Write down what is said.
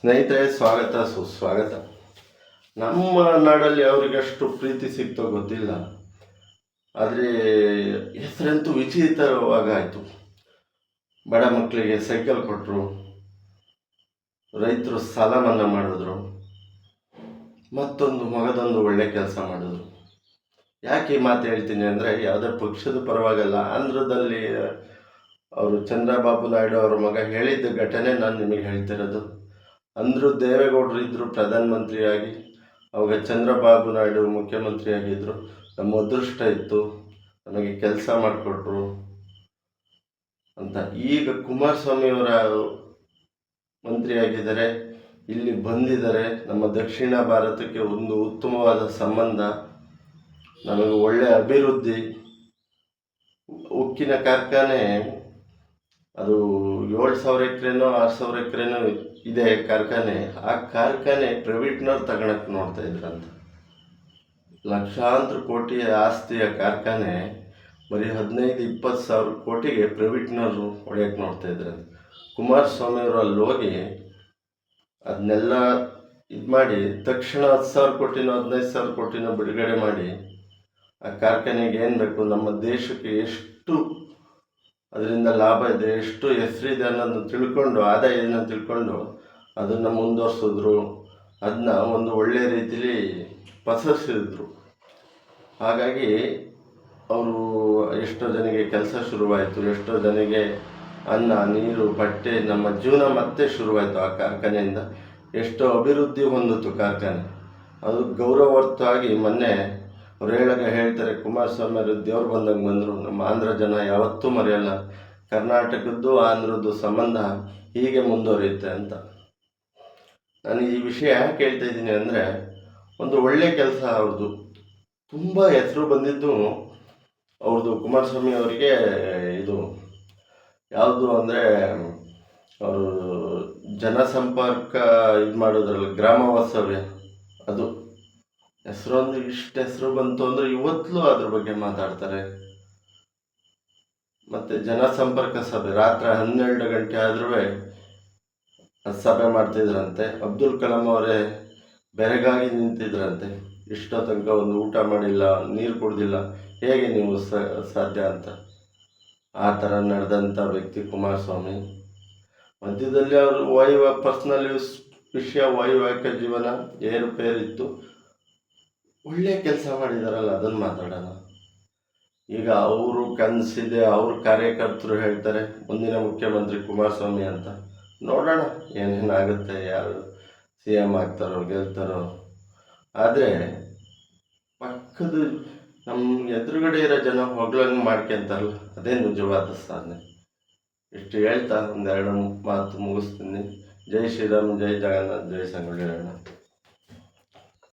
ಸ್ನೇಹಿತರೆ, ಸ್ವಾಗತ ಸುಸ್ವಾಗತ. ನಮ್ಮ ನಾಡಲ್ಲಿ ಅವರಿಗಷ್ಟು ಪ್ರೀತಿ ಸಿಕ್ತೋ ಗೊತ್ತಿಲ್ಲ, ಆದರೆ ಹೆಸರಂತೂ ವಿಚಿತ್ರವಾಗಾಯಿತು. ಬಡ ಮಕ್ಕಳಿಗೆ ಸೈಕಲ್ ಕೊಟ್ಟರು, ರೈತರು ಸಾಲ ಮನ್ನಾ ಮಾಡಿದ್ರು, ಮಗದೊಂದು ಒಳ್ಳೆ ಕೆಲಸ ಮಾಡಿದ್ರು. ಯಾಕೆ ಈ ಮಾತು ಹೇಳ್ತೀನಿ ಅಂದರೆ, ಯಾವುದೇ ಪಕ್ಷದ ಪರವಾಗಲ್ಲ. ಆಂಧ್ರದಲ್ಲಿ ಅವರು ಚಂದ್ರಬಾಬು ನಾಯ್ಡು ಅವರ ಮಗ ಹೇಳಿದ್ದ ಘಟನೆ ನಾನು ನಿಮಗೆ ಹೇಳ್ತಿರೋದು. ಅಂದರು ದೇವೇಗೌಡರು ಇದ್ದರು ಪ್ರಧಾನಮಂತ್ರಿಯಾಗಿ, ಅವಾಗ ಚಂದ್ರಬಾಬು ನಾಯ್ಡು ಮುಖ್ಯಮಂತ್ರಿಯಾಗಿದ್ದರು. ನಮ್ಮ ಅದೃಷ್ಟ ಇತ್ತು, ನಮಗೆ ಕೆಲಸ ಮಾಡಿಕೊಟ್ರು ಅಂತ. ಈಗ ಕುಮಾರಸ್ವಾಮಿಯವರ ಮಂತ್ರಿಯಾಗಿದ್ದಾರೆ, ಇಲ್ಲಿ ಬಂದಿದ್ದಾರೆ. ನಮ್ಮ ದಕ್ಷಿಣ ಭಾರತಕ್ಕೆ ಒಂದು ಉತ್ತಮವಾದ ಸಂಬಂಧ, ನಮಗೆ ಒಳ್ಳೆಯ ಅಭಿವೃದ್ಧಿ. ಉಕ್ಕಿನ ಕಾರ್ಖಾನೆ ಅದು 7,000 ಎಕರೆನೋ 6,000 ಎಕರೆನೋ ಇದೆ ಕಾರ್ಖಾನೆ. ಆ ಕಾರ್ಖಾನೆ ಪ್ರೈವೇಟ್ನವ್ರು ತಗೊಳಕ್ಕೆ ನೋಡ್ತಾ ಇದ್ರಂತ. ಲಕ್ಷಾಂತರ ಕೋಟಿ ಆಸ್ತಿಯ ಕಾರ್ಖಾನೆ ಬರೀ 15-20 ಸಾವಿರ ಕೋಟಿಗೆ ಪ್ರೈವೇಟ್ನವರು ಹೊಡೆಯಕ್ಕೆ ನೋಡ್ತಾ ಇದ್ರಂತ. ಕುಮಾರಸ್ವಾಮಿಯವರು ಅಲ್ಲಿ ಹೋಗಿ ಅದನ್ನೆಲ್ಲ ಇದು ಮಾಡಿ ತಕ್ಷಣ 10,000 ಕೋಟಿನೋ 15,000 ಕೋಟಿನೋ ಬಿಡುಗಡೆ ಮಾಡಿ ಆ ಕಾರ್ಖಾನೆಗೆ ಏನು ಬೇಕು, ನಮ್ಮ ದೇಶಕ್ಕೆ ಎಷ್ಟು ಅದರಿಂದ ಲಾಭ ಇದೆ, ಎಷ್ಟು ಹೆಸರಿದೆ ಅನ್ನೋದನ್ನು ತಿಳ್ಕೊಂಡು, ಆದಾಯನ ತಿಳ್ಕೊಂಡು ಅದನ್ನು ಮುಂದುವರ್ಸಿದ್ರು. ಅದನ್ನ ಒಂದು ಒಳ್ಳೆಯ ರೀತಿಯಲ್ಲಿ ಪಸರಿಸಿದ್ರು. ಹಾಗಾಗಿ ಅವರು ಎಷ್ಟೋ ಜನಕ್ಕೆ ಕೆಲಸ ಶುರುವಾಯಿತು, ಎಷ್ಟೋ ಜನಕ್ಕೆ ಅನ್ನ ನೀರು ಬಟ್ಟೆ, ನಮ್ಮ ಜೀವನ ಮತ್ತೆ ಶುರುವಾಯಿತು. ಆ ಕಾರ್ಖಾನೆಯಿಂದ ಎಷ್ಟೋ ಅಭಿವೃದ್ಧಿ ಹೊಂದಿತು ಕಾರ್ಖಾನೆ. ಅದು ಗೌರವಾರ್ಥವಾಗಿ ಮೊನ್ನೆ ಅವ್ರು ಹೇಳ್ತಾರೆ, ಕುಮಾರಸ್ವಾಮಿ ಅವರು ದೇವ್ರು ಬಂದಂಗೆ ಬಂದರು. ನಮ್ಮ ಆಂಧ್ರ ಜನ ಯಾವತ್ತೂ ಮರೆಯಲ್ಲ. ಕರ್ನಾಟಕದ್ದು ಆಂಧ್ರದ್ದು ಸಂಬಂಧ ಹೀಗೆ ಮುಂದುವರಿಯುತ್ತೆ ಅಂತ. ನಾನು ಈ ವಿಷಯ ಯಾಕೆ ಹೇಳ್ತಾ ಇದ್ದೀನಿ ಅಂದರೆ, ಒಂದು ಒಳ್ಳೆಯ ಕೆಲಸ ಅವ್ರದ್ದು. ತುಂಬ ಹೆಸರು ಬಂದಿದ್ದು ಅವ್ರದ್ದು. ಕುಮಾರಸ್ವಾಮಿ ಅವರಿಗೆ ಇದು ಯಾವುದು ಅಂದರೆ, ಅವರು ಜನಸಂಪರ್ಕ ಇದು ಮಾಡೋದ್ರಲ್ಲ, ಗ್ರಾಮ ವಾಸ್ತವ್ಯ, ಅದು ಹೆಸರೊಂದು ಇಷ್ಟು ಹೆಸರು ಬಂತು ಅಂದರೆ ಇವತ್ತಲೂ ಅದ್ರ ಬಗ್ಗೆ ಮಾತಾಡ್ತಾರೆ. ಮತ್ತು ಜನಸಂಪರ್ಕ ಸಭೆ ರಾತ್ರಿ 12 ಗಂಟೆ ಆದ್ರೂ ಸಭೆ ಮಾಡ್ತಿದ್ರಂತೆ. ಅಬ್ದುಲ್ ಕಲಾಂ ಅವರೇ ಬೆರಗಾಗಿ ನಿಂತಿದ್ರಂತೆ. ಇಷ್ಟೋ ತನಕ ಒಂದು ಊಟ ಮಾಡಿಲ್ಲ, ನೀರು ಕುಡ್ದಿಲ್ಲ, ಹೇಗೆ ನೀವು ಸಾಧ್ಯ ಅಂತ. ಆ ಥರ ನಡೆದಂಥ ವ್ಯಕ್ತಿ ಕುಮಾರಸ್ವಾಮಿ. ಮಧ್ಯದಲ್ಲಿ ಅವರು ಪರ್ಸ್ನಲ್ ವಿಷಯ, ವೈವಾಹಿಕ ಜೀವನ ಏರುಪೇರಿತ್ತು. ಒಳ್ಳೆಯ ಕೆಲಸ ಮಾಡಿದಾರಲ್ಲ, ಅದನ್ನು ಮಾತಾಡೋಣ. ಈಗ ಅವರು ಕನಸಿದೆ, ಅವ್ರ ಕಾರ್ಯಕರ್ತರು ಹೇಳ್ತಾರೆ ಮುಂದಿನ ಮುಖ್ಯಮಂತ್ರಿ ಕುಮಾರಸ್ವಾಮಿ ಅಂತ. ನೋಡೋಣ ಏನೇನಾಗುತ್ತೆ, ಯಾರು CM ಆಗ್ತಾರೋ ಗೆಲ್ತಾರೋ. ಆದರೆ ಪಕ್ಕದ ನಮ್ಮ ಎದುರುಗಡೆ ಇರೋ ಜನ ಹೊಗಳಂಗೆ ಮಾಡ್ಕೊಂತಾರಲ್ಲ, ಅದೇ ನಿಜವಾದ ಸಾಧನೆ. ಇಷ್ಟು ಹೇಳ್ತಾ ಒಂದೆರಡು ಮಾತು ಮುಗಿಸ್ತೀನಿ. ಜೈ ಶ್ರೀರಾಮ್, ಜೈ ಜಗನ್ನಾಥ್, ಜೈ ಸಂಗೊಳ್ಳಿ ರಾಯಣ್ಣ.